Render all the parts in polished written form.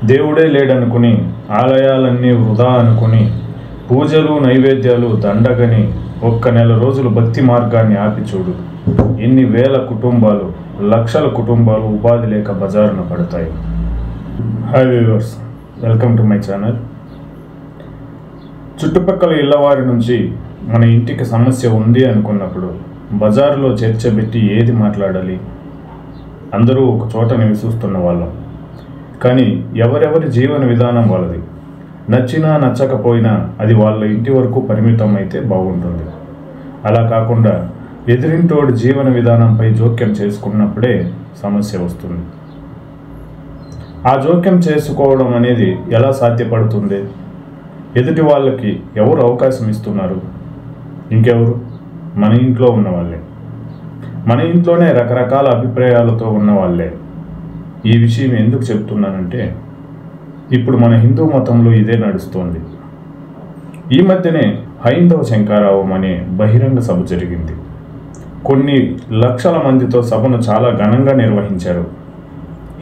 దేవుడే లేడనుకుని ఆలయాలన్నీ వృధా అనుకుని పూజలు నైవేద్యాలు దండగని ఒక్క నెల రోజులు భక్తి మార్గాన్ని ఆపి చూడు. ఎన్ని వేల కుటుంబాలు, లక్షల కుటుంబాలు ఉపాధి లేక బజారున పడతాయి. Hi viewers, welcome to my channel. చుట్టుపక్కల ఇళ్ళవారి నుంచి మన ఇంటికి సమస్య ఉంది అనుకున్నప్పుడు బజారులో చర్చ పెట్టి ఏది మాట్లాడాలి? అందరూ ఒక చోట నివసిస్తున్న వాళ్ళం, కానీ ఎవరెవరి జీవన విధానం వాళ్ళది. నచ్చినా నచ్చకపోయినా అది వాళ్ళ ఇంటి వరకు పరిమితం అయితే బాగుంటుంది. అలా కాకుండా ఎదిరింటోడి జీవన విధానంపై జోక్యం చేసుకున్నప్పుడే సమస్య వస్తుంది. ఆ జోక్యం చేసుకోవడం అనేది ఎలా సాధ్యపడుతుంది? ఎదుటి వాళ్ళకి ఎవరు అవకాశం ఇస్తున్నారు? ఇంకెవరు? మన ఇంట్లో ఉన్న వాళ్ళే. మన ఇంట్లోనే రకరకాల అభిప్రాయాలతో ఉన్న వాళ్ళే. ఈ విషయం ఎందుకు చెప్తున్నానంటే, ఇప్పుడు మన హిందూ మతంలో ఇదే నడుస్తోంది. ఈ మధ్యనే హైందవ శంకారావం అనే బహిరంగ సభ జరిగింది. కొన్ని లక్షల మందితో సభను చాలా ఘనంగా నిర్వహించారు.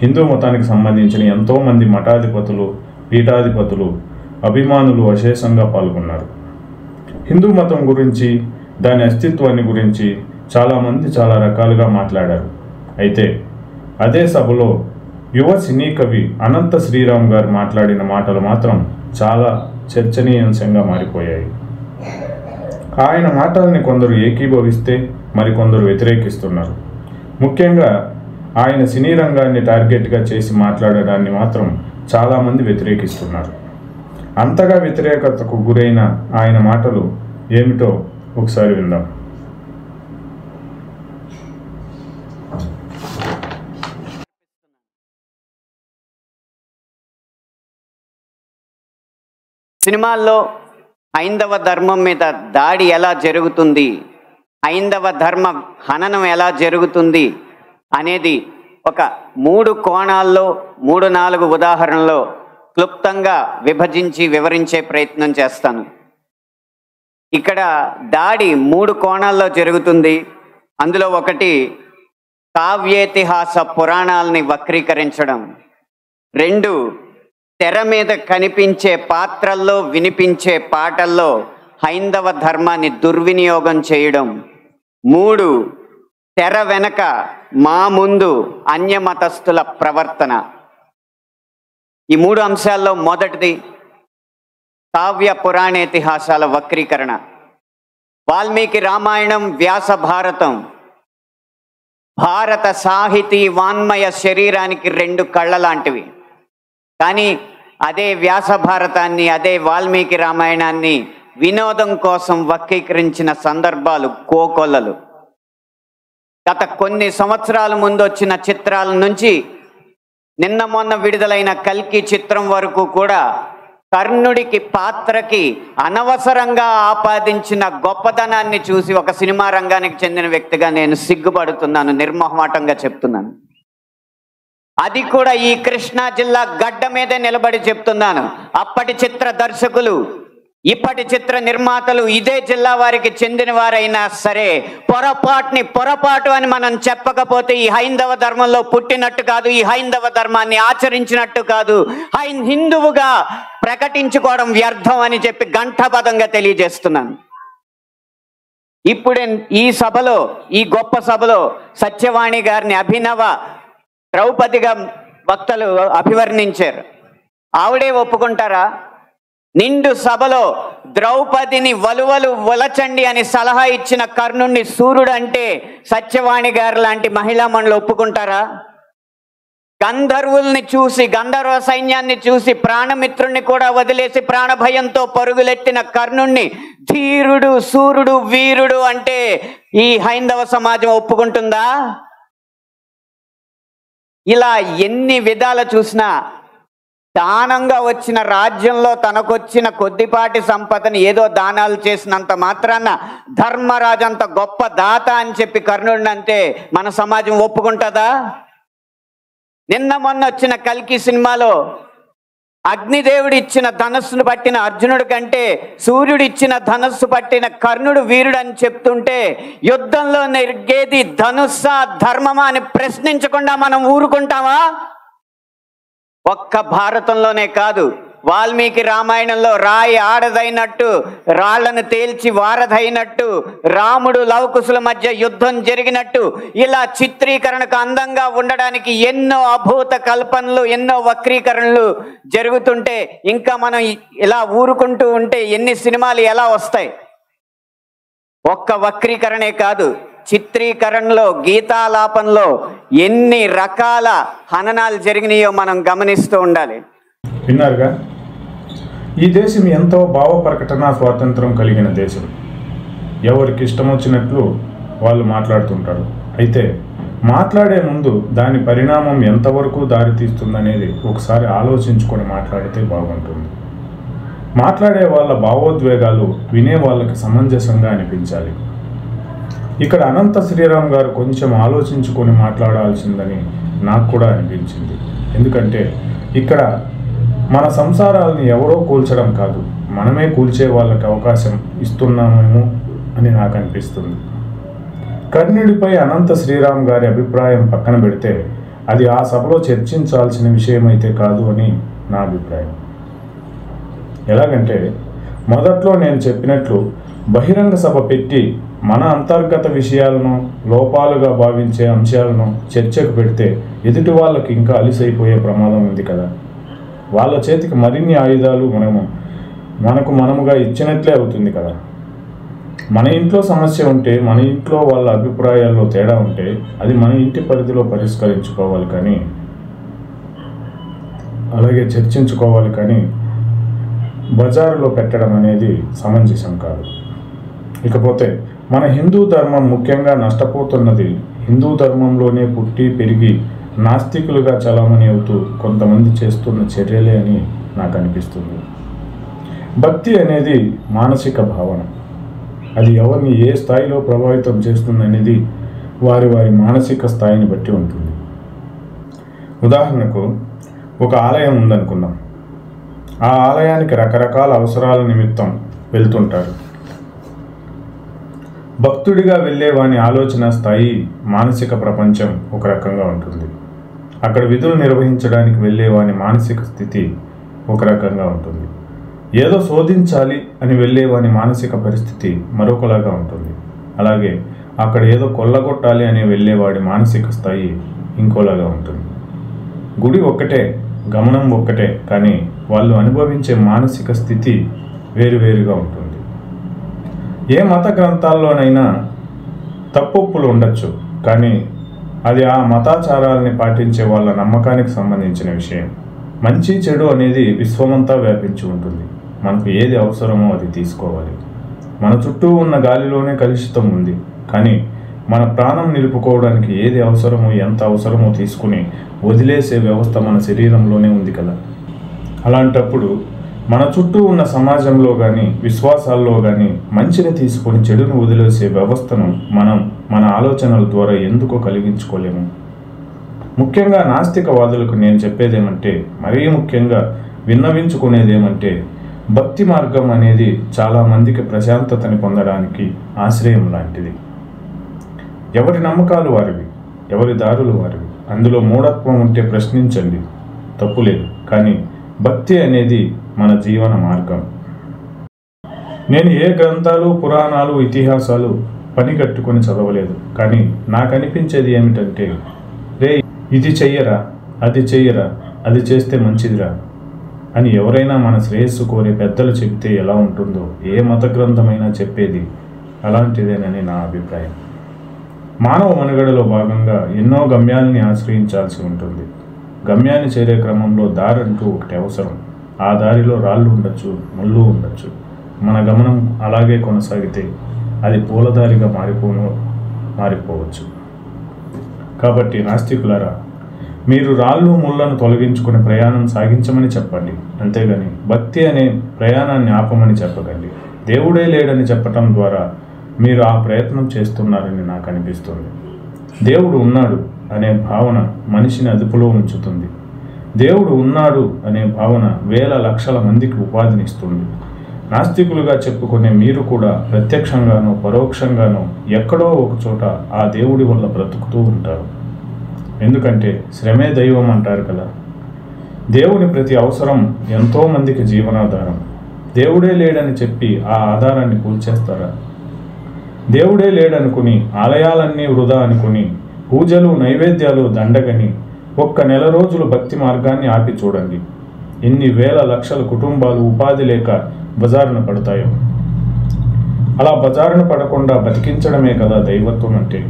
హిందూ మతానికి సంబంధించిన ఎంతోమంది మఠాధిపతులు, పీఠాధిపతులు, అభిమానులు అశేషంగా పాల్గొన్నారు. హిందూ మతం గురించి, దాని అస్తిత్వాన్ని గురించి చాలామంది చాలా రకాలుగా మాట్లాడారు. అయితే అదే సభలో యువ సినీ కవి అనంత శ్రీరామ్ గారు మాట్లాడిన మాటలు మాత్రం చాలా చర్చనీయాంశంగా మారిపోయాయి. ఆయన మాటల్ని కొందరు ఏకీభవిస్తే మరికొందరు వ్యతిరేకిస్తున్నారు. ముఖ్యంగా ఆయన సినీ రంగాన్ని టార్గెట్గా చేసి మాట్లాడడాన్ని మాత్రం చాలామంది వ్యతిరేకిస్తున్నారు. అంతగా వ్యతిరేకతకు గురైన ఆయన మాటలు ఏమిటో ఒకసారి విందాం. సినిమాల్లో హైందవ ధర్మం మీద దాడి ఎలా జరుగుతుంది, హైందవ ధర్మ హననం ఎలా జరుగుతుంది అనేది ఒక 3 కోణాల్లో 3-4 ఉదాహరణలో క్లుప్తంగా విభజించి వివరించే ప్రయత్నం చేస్తాను. ఇక్కడ దాడి 3 కోణాల్లో జరుగుతుంది. అందులో ఒకటి కావ్యేతిహాస పురాణాలని వక్రీకరించడం, 2 తెర మీద కనిపించే పాత్రల్లో వినిపించే పాటల్లో హైందవ ధర్మాన్ని దుర్వినియోగం చేయడం, 3 తెర వెనక మా ముందు అన్యమతస్థుల ప్రవర్తన. ఈ 3 అంశాల్లో మొదటిది కావ్య పురాణేతిహాసాల వక్రీకరణ. వాల్మీకి రామాయణం, వ్యాస భారతం భారత సాహితీ వాన్మయ శరీరానికి 2 కళ్ళ లాంటివి. కానీ అదే వ్యాస భారతాన్ని, అదే వాల్మీకి రామాయణాన్ని వినోదం కోసం వక్రీకరించిన సందర్భాలు కోకొల్లలు. గత కొన్ని సంవత్సరాల ముందు వచ్చిన చిత్రాల నుంచి నిన్న మొన్న విడుదలైన కల్కి చిత్రం వరకు కూడా కర్ణుడికి పాత్రకి అనవసరంగా ఆపాదించిన గొప్పతనాన్ని చూసి ఒక సినిమా రంగానికి చెందిన వ్యక్తిగా నేను సిగ్గుపడుతున్నాను, నిర్మోహమాటంగా చెప్తున్నాను. అది కూడా ఈ కృష్ణా జిల్లా గడ్డ మీదే నిలబడి చెప్తున్నాను. అప్పటి చిత్ర దర్శకులు, ఇప్పటి చిత్ర నిర్మాతలు ఇదే జిల్లా వారికి చెందిన వారైనా సరే పొరపాటు అని మనం చెప్పకపోతే ఈ హైందవ ధర్మంలో పుట్టినట్టు కాదు, ఈ హైందవ ధర్మాన్ని ఆచరించినట్టు కాదు, హిందువుగా ప్రకటించుకోవడం వ్యర్థం అని చెప్పి ఘంటాపథంగా తెలియజేస్తున్నాను. ఇప్పుడే ఈ సభలో, ఈ గొప్ప సభలో సత్యవాణి గారిని అభినవ ద్రౌపదిగా వక్తలు అభివర్ణించారు. ఆవిడే ఒప్పుకుంటారా? నిండు సభలో ద్రౌపదిని వలువలు వలచండి అని సలహా ఇచ్చిన కర్ణుణ్ణి సూర్యుడు అంటే సత్యవాణి గారు లాంటి మహిళా మండలి ఒప్పుకుంటారా? గంధర్వుల్ని చూసి, గంధర్వ సైన్యాన్ని చూసి ప్రాణమిత్రుణ్ణి కూడా వదిలేసి ప్రాణభయంతో పరుగులెత్తిన కర్ణుణ్ణి ధీరుడు, సూర్యుడు, వీరుడు అంటే ఈ హైందవ సమాజం ఒప్పుకుంటుందా? ఇలా ఎన్ని విధాలు చూసినా దానంగా వచ్చిన రాజ్యంలో తనకొచ్చిన కొద్దిపాటి సంపదని ఏదో దానాలు చేసినంత మాత్రాన ధర్మరాజు అంత గొప్ప దాత అని చెప్పి కర్ణుడిని అంటే మన సమాజం ఒప్పుకుంటుందా? నిన్న మొన్న వచ్చిన కల్కి సినిమాలో అగ్నిదేవుడు ఇచ్చిన ధనస్సును పట్టిన అర్జునుడి కంటే సూర్యుడు ఇచ్చిన ధనస్సు పట్టిన కర్ణుడు వీరుడు అని చెప్తుంటే యుద్ధంలో నెగ్గేది ధనుస్సా ధర్మమా అని ప్రశ్నించకుండా మనం ఊరుకుంటామా? ఒక్క భారతంలోనే కాదు, వాల్మీకి రామాయణంలో రాయి ఆడదైనట్టు, రాళ్లను తేల్చి వారధైనట్టు, రాముడు లవకుశుల మధ్య యుద్ధం జరిగినట్టు, ఇలా చిత్రీకరణకు అందంగా ఉండడానికి ఎన్నో అభూత కల్పనలు, ఎన్నో వక్రీకరణలు జరుగుతుంటే ఇంకా మనం ఇలా ఊరుకుంటూ ఉంటే ఎన్ని సినిమాలు ఎలా వస్తాయి? ఒక్క వక్రీకరణే కాదు, చిత్రీకరణలో, గీతాలాపనలో ఎన్ని రకాల హననాలు జరిగినాయో మనం గమనిస్తూ ఉండాలి. విన్నారుగా, ఈ దేశం ఎంతో భావ ప్రకటన స్వాతంత్రం కలిగిన దేశం. ఎవరికి ఇష్టం వచ్చినట్లు వాళ్ళు మాట్లాడుతుంటారు. అయితే మాట్లాడే ముందు దాని పరిణామం ఎంతవరకు దారితీస్తుందనేది ఒకసారి ఆలోచించుకొని మాట్లాడితే బాగుంటుంది. మాట్లాడే వాళ్ళ భావోద్వేగాలు వినే వాళ్ళకి సమంజసంగా అనిపించాలి. ఇక్కడ అనంత శ్రీరామ్ గారు కొంచెం ఆలోచించుకొని మాట్లాడాల్సిందని నాకు కూడా అనిపించింది. ఎందుకంటే ఇక్కడ మన సంసారాలని ఎవరో కూల్చడం కాదు, మనమే కూల్చే వాళ్ళకి అవకాశం ఇస్తున్నామేమో అని నాకు అనిపిస్తుంది. కర్ణుడిపై అనంత శ్రీరామ్ గారి అభిప్రాయం పక్కన పెడితే అది ఆ సభలో చర్చించాల్సిన విషయం అయితే కాదు అని నా అభిప్రాయం. ఎలాగంటే, మొదట్లో నేను చెప్పినట్లు బహిరంగ సభ పెట్టి మన అంతర్గత విషయాలను, లోపాలుగా భావించే అంశాలను చర్చకు పెడితే ఎదుటి వాళ్ళకి ఇంకా అలిసైపోయే ప్రమాదం ఉంది కదా. వాళ్ళ చేతికి మరిన్ని ఆయుధాలు మనకు మనముగా ఇచ్చినట్లే అవుతుంది కదా. మన ఇంట్లో సమస్య ఉంటే, మన ఇంట్లో వాళ్ళ అభిప్రాయాల్లో తేడా ఉంటే అది మన ఇంటి పరిధిలో పరిష్కరించుకోవాలి కానీ, అలాగే చర్చించుకోవాలి కానీ బజారులో పెట్టడం అనేది సమంజసం కాదు. ఇకపోతే మన హిందూ ధర్మం ముఖ్యంగా నష్టపోతున్నది హిందూ ధర్మంలోనే పుట్టి పెరిగి నాస్తికులుగా చలామణి అవుతూ కొంతమంది చేస్తున్న చర్యలే అని నాకు అనిపిస్తుంది. భక్తి అనేది మానసిక భావన. అది ఎవరిని ఏ స్థాయిలో ప్రభావితం చేస్తుందనేది వారి వారి మానసిక స్థాయిని బట్టి ఉంటుంది. ఉదాహరణకు, ఒక ఆలయం ఉందనుకుందాం. ఆ ఆలయానికి రకరకాల అవసరాల నిమిత్తం వెళ్తుంటారు. భక్తుడిగా వెళ్ళే వాని ఆలోచన స్థాయి, మానసిక ప్రపంచం ఒక రకంగా ఉంటుంది. అక్కడ విధులు నిర్వహించడానికి వెళ్ళే వాని మానసిక స్థితి ఒక రకంగా ఉంటుంది. ఏదో శోధించాలి అని వెళ్ళే వాని మానసిక పరిస్థితి మరొకలాగా ఉంటుంది. అలాగే అక్కడ ఏదో కొల్లగొట్టాలి అని వెళ్ళేవాడి మానసిక స్థాయి ఇంకోలాగా ఉంటుంది. గుడి ఒక్కటే, గమనం ఒక్కటే, కానీ వాళ్ళు అనుభవించే మానసిక స్థితి వేరువేరుగా ఉంటుంది. ఏ మత గ్రంథాల్లోనైనా తప్పొప్పులు ఉండొచ్చు, కానీ అది ఆ మతాచారాలని పాటించే వాళ్ళ నమ్మకానికి సంబంధించిన విషయం. మంచి చెడు అనేది విశ్వమంతా వ్యాపించి ఉంటుంది. మనకు ఏది అవసరమో అది తీసుకోవాలి. మన చుట్టూ ఉన్న గాలిలోనే కలుషితం ఉంది, కానీ మన ప్రాణం నిలుపుకోవడానికి ఏది అవసరమో, ఎంత అవసరమో తీసుకుని వదిలేసే వ్యవస్థ మన శరీరంలోనే ఉంది కదా. అలాంటప్పుడు మన చుట్టూ ఉన్న సమాజంలో కానీ, విశ్వాసాల్లో కానీ మంచిని తీసుకొని చెడును వదిలేసే వ్యవస్థను మనం మన ఆలోచనల ద్వారా ఎందుకో కలిగించుకోలేము. ముఖ్యంగా నాస్తికవాదులకు నేను చెప్పేదేమంటే, మరీ ముఖ్యంగా విన్నవించుకునేదేమంటే, భక్తి మార్గం అనేది చాలామందికి ప్రశాంతతని పొందడానికి ఆశ్రయం లాంటిది. ఎవరి నమ్మకాలు వారివి, ఎవరి దారులు వారివి. అందులో మూఢత్వం ఉంటే ప్రశ్నించండి, తప్పులేదు. కానీ భక్తి అనేది మన జీవన మార్గం. నేను ఏ గ్రంథాలు, పురాణాలు, ఇతిహాసాలు పని కట్టుకొని చదవలేదు. కానీ నాకు అనిపించేది ఏమిటంటే, రే ఇది చెయ్యరా, అది చెయ్యరా, అది చేస్తే మంచిదిరా అని ఎవరైనా మన శ్రేయస్సు కోరే పెద్దలు చెబితే ఎలా ఉంటుందో ఏ మత గ్రంథమైనా చెప్పేది అలాంటిదేనని నా అభిప్రాయం. మానవ మనుగడలో భాగంగా ఎన్నో గమ్యాలని ఆశ్రయించాల్సి ఉంటుంది. గమ్యాన్ని చేరే క్రమంలో దారి అంటూ ఒకటి అవసరం. ఆ దారిలో రాళ్ళు ఉండొచ్చు, ముళ్ళు ఉండొచ్చు. మన గమనం అలాగే కొనసాగితే అది పూలదారిగా మారిపోవచ్చు. కాబట్టి నాస్తికులారా, మీరు రాళ్ళు ముళ్ళను తొలగించుకుని ప్రయాణం సాగించమని చెప్పండి, అంతేగాని భక్తి అనే ప్రయాణాన్ని ఆపమని చెప్పకండి. దేవుడే లేడని చెప్పటం ద్వారా మీరు ఆ ప్రయత్నం చేస్తున్నారని నాకు అనిపిస్తుంది. దేవుడు ఉన్నాడు అనే భావన మనిషిని అదుపులో ఉంచుతుంది. దేవుడు ఉన్నాడు అనే భావన వేల లక్షల మందికి ఉపాధినిస్తుంది. నాస్తికులుగా చెప్పుకునే మీరు కూడా ప్రత్యక్షంగానో పరోక్షంగానో ఎక్కడో ఒక చోట ఆ దేవుడి వల్ల బ్రతుకుతూ ఉంటారు. ఎందుకంటే శ్రమే దైవం అంటారు కదా. దేవుని ప్రతి అవసరం ఎంతోమందికి జీవనాధారం. దేవుడే లేడని చెప్పి ఆ ఆధారాన్ని కూల్చేస్తారా? దేవుడే లేడనుకుని ఆలయాలన్నీ వృధా అనుకుని పూజలు నైవేద్యాలు దండగని ఒక్క నెల రోజులు భక్తి మార్గాన్ని ఆపి చూడండి. ఎన్ని వేల లక్షల కుటుంబాలు ఉపాధి లేక బజారున పడతాయో. అలా బజారున పడకుండా బతికించడమే కదా దైవత్వం అంటే.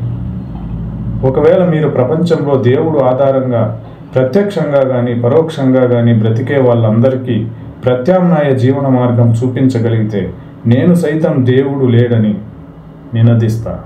ఒకవేళ మీరు ప్రపంచంలో దేవుడు ఆధారంగా ప్రత్యక్షంగా కానీ పరోక్షంగా కానీ బ్రతికే వాళ్ళందరికీ ప్రత్యామ్నాయ జీవన మార్గం చూపించగలిగితే నేను సైతం దేవుడు లేడని నినదిస్తా.